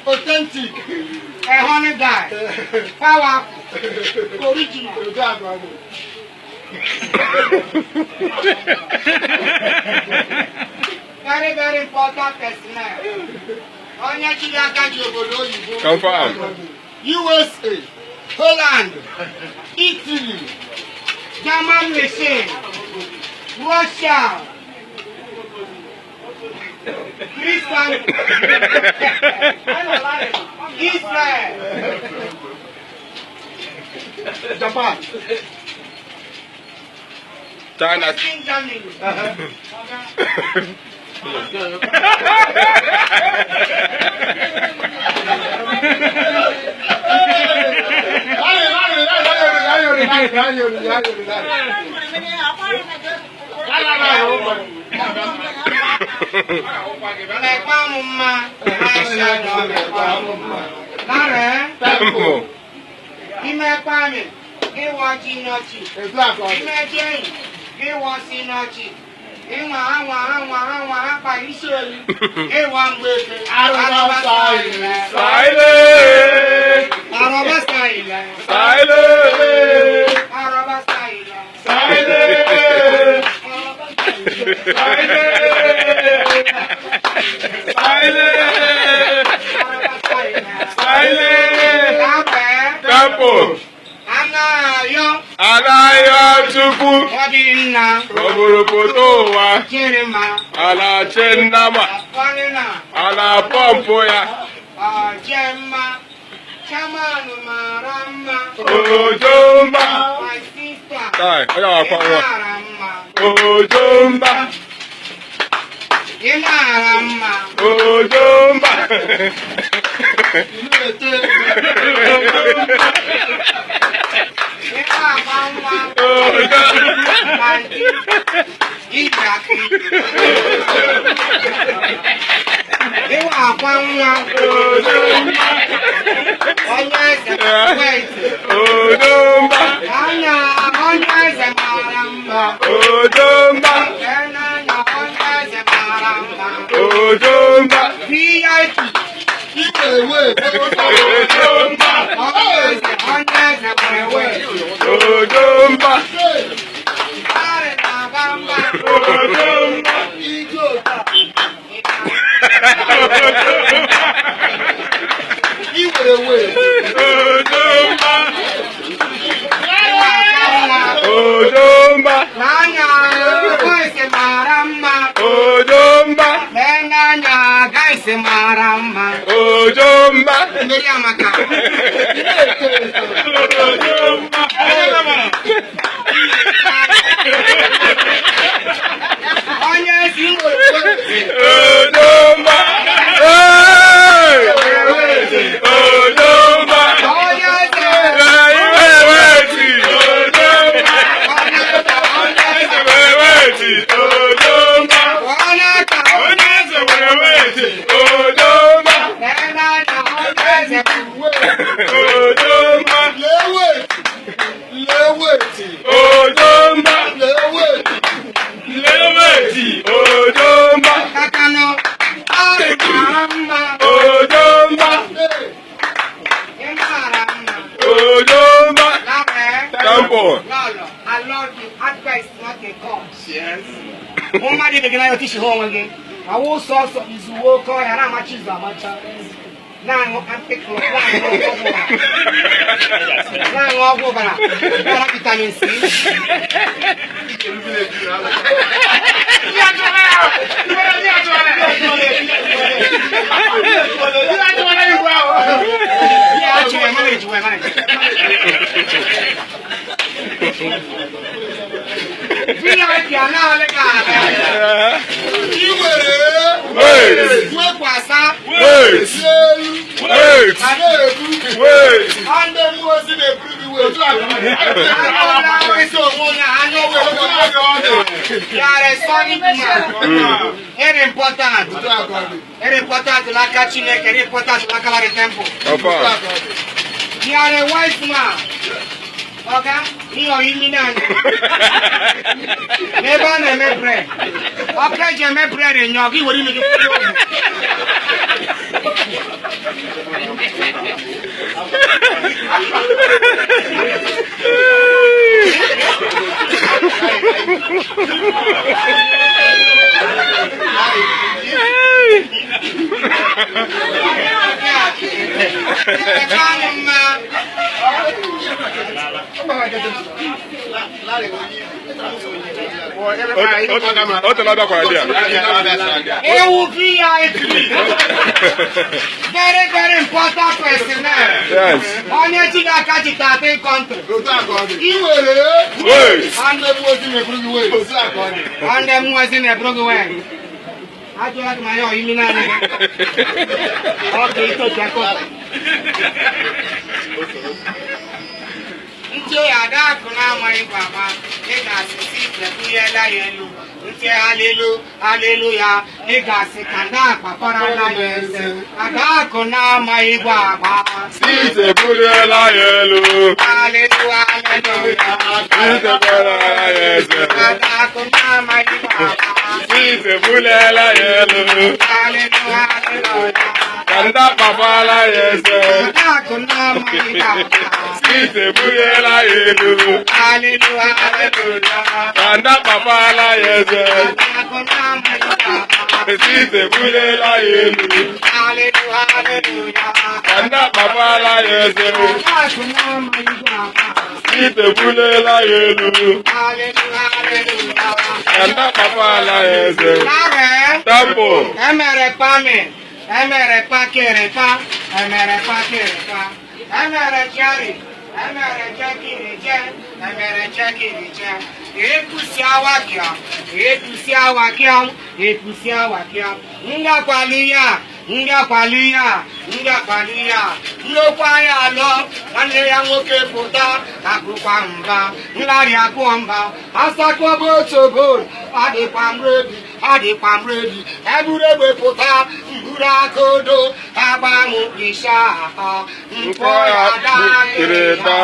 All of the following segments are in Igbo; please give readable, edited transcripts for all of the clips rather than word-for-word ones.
Authentic. A honey guy. Power. Original. Very, very important personnel. Confirm. USA, Holland, Italy, German machine, Russia, Christian, Israel, Japan, China. Germany. Anaya Chupu Oburu Potowa Ala Chenama Ala Pompoya Gemma Chamanu Marama Ojomba my sister Ojomba Ilarama Ojomba I will source of his work or how much is the match. Now I'm picking up. Now I'll go back. Vitamin C. Important to la Cachine, important to la Calare Temple. You are a wise man. Okay? You are in never bread. Okay, you make bread and you're going to Very, very important question. Yes. On your chica cachita country. And them was in a broken way. I do like my own immunity. Okay, to check up. Nje ada kuna mai baba ega sisi pepuye la yelu nje hallelujah ega sikanda papara la yesu ada kuna mai baba sisi pepuye la yelu hallelujah sisi pepuye la yesu ada kuna mai baba sisi pepuye la yelu hallelujah kanda papa la yesu ada kuna mai baba sisi pepuye la yelu hallelujah kanda papa la yesu sisi pepuye la yelu kanda papa la yesu sisi pepuye la yelu kanda papa la yesu tambo emere pa mi emere pa kere pa emere pa kere pa emere jari emere jakiri je emere jakiri je epusi awakia epusi awakia epusi awakia nga kwalia nlokwa ya lo nwanne ya nwoke pụta akụkwa mba nlarị akụ mba asakwa bụ otogo adịkwa m ready eburu egbe pụta mburu akodo agbanụ isha atọ mkpọ ya dakịrịta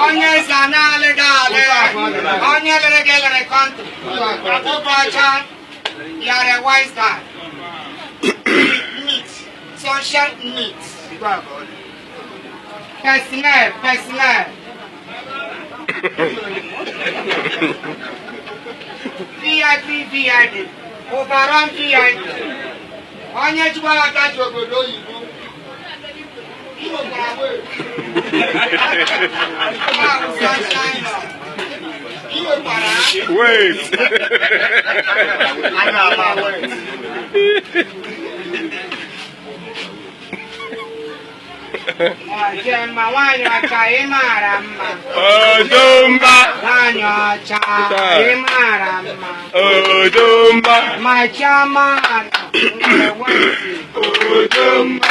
onye sana legale onye legale country abubacha yare wise guy meat social needs personnel VIP overrun VIP onye jụọ aka ji obodo oyibo wait. Jemma wanyo cha imarama. Ojumba. Wanyo cha imarama. Ojumba. Machama. Ojumba.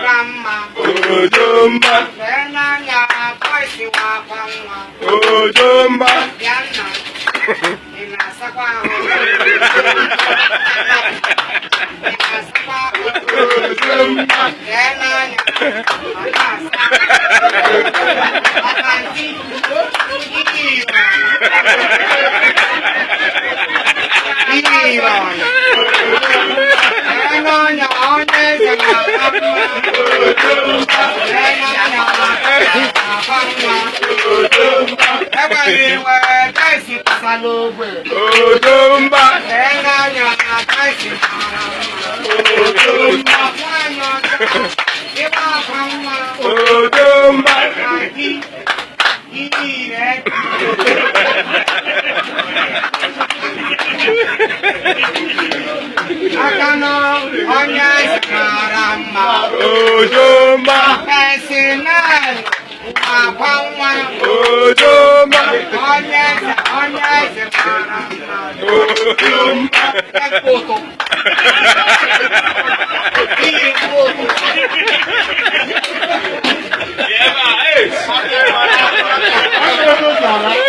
Rama. Ojumba. Benanya koisi wapangwa. Ojumba. Yana. Inasakwa. Yeah, Amara.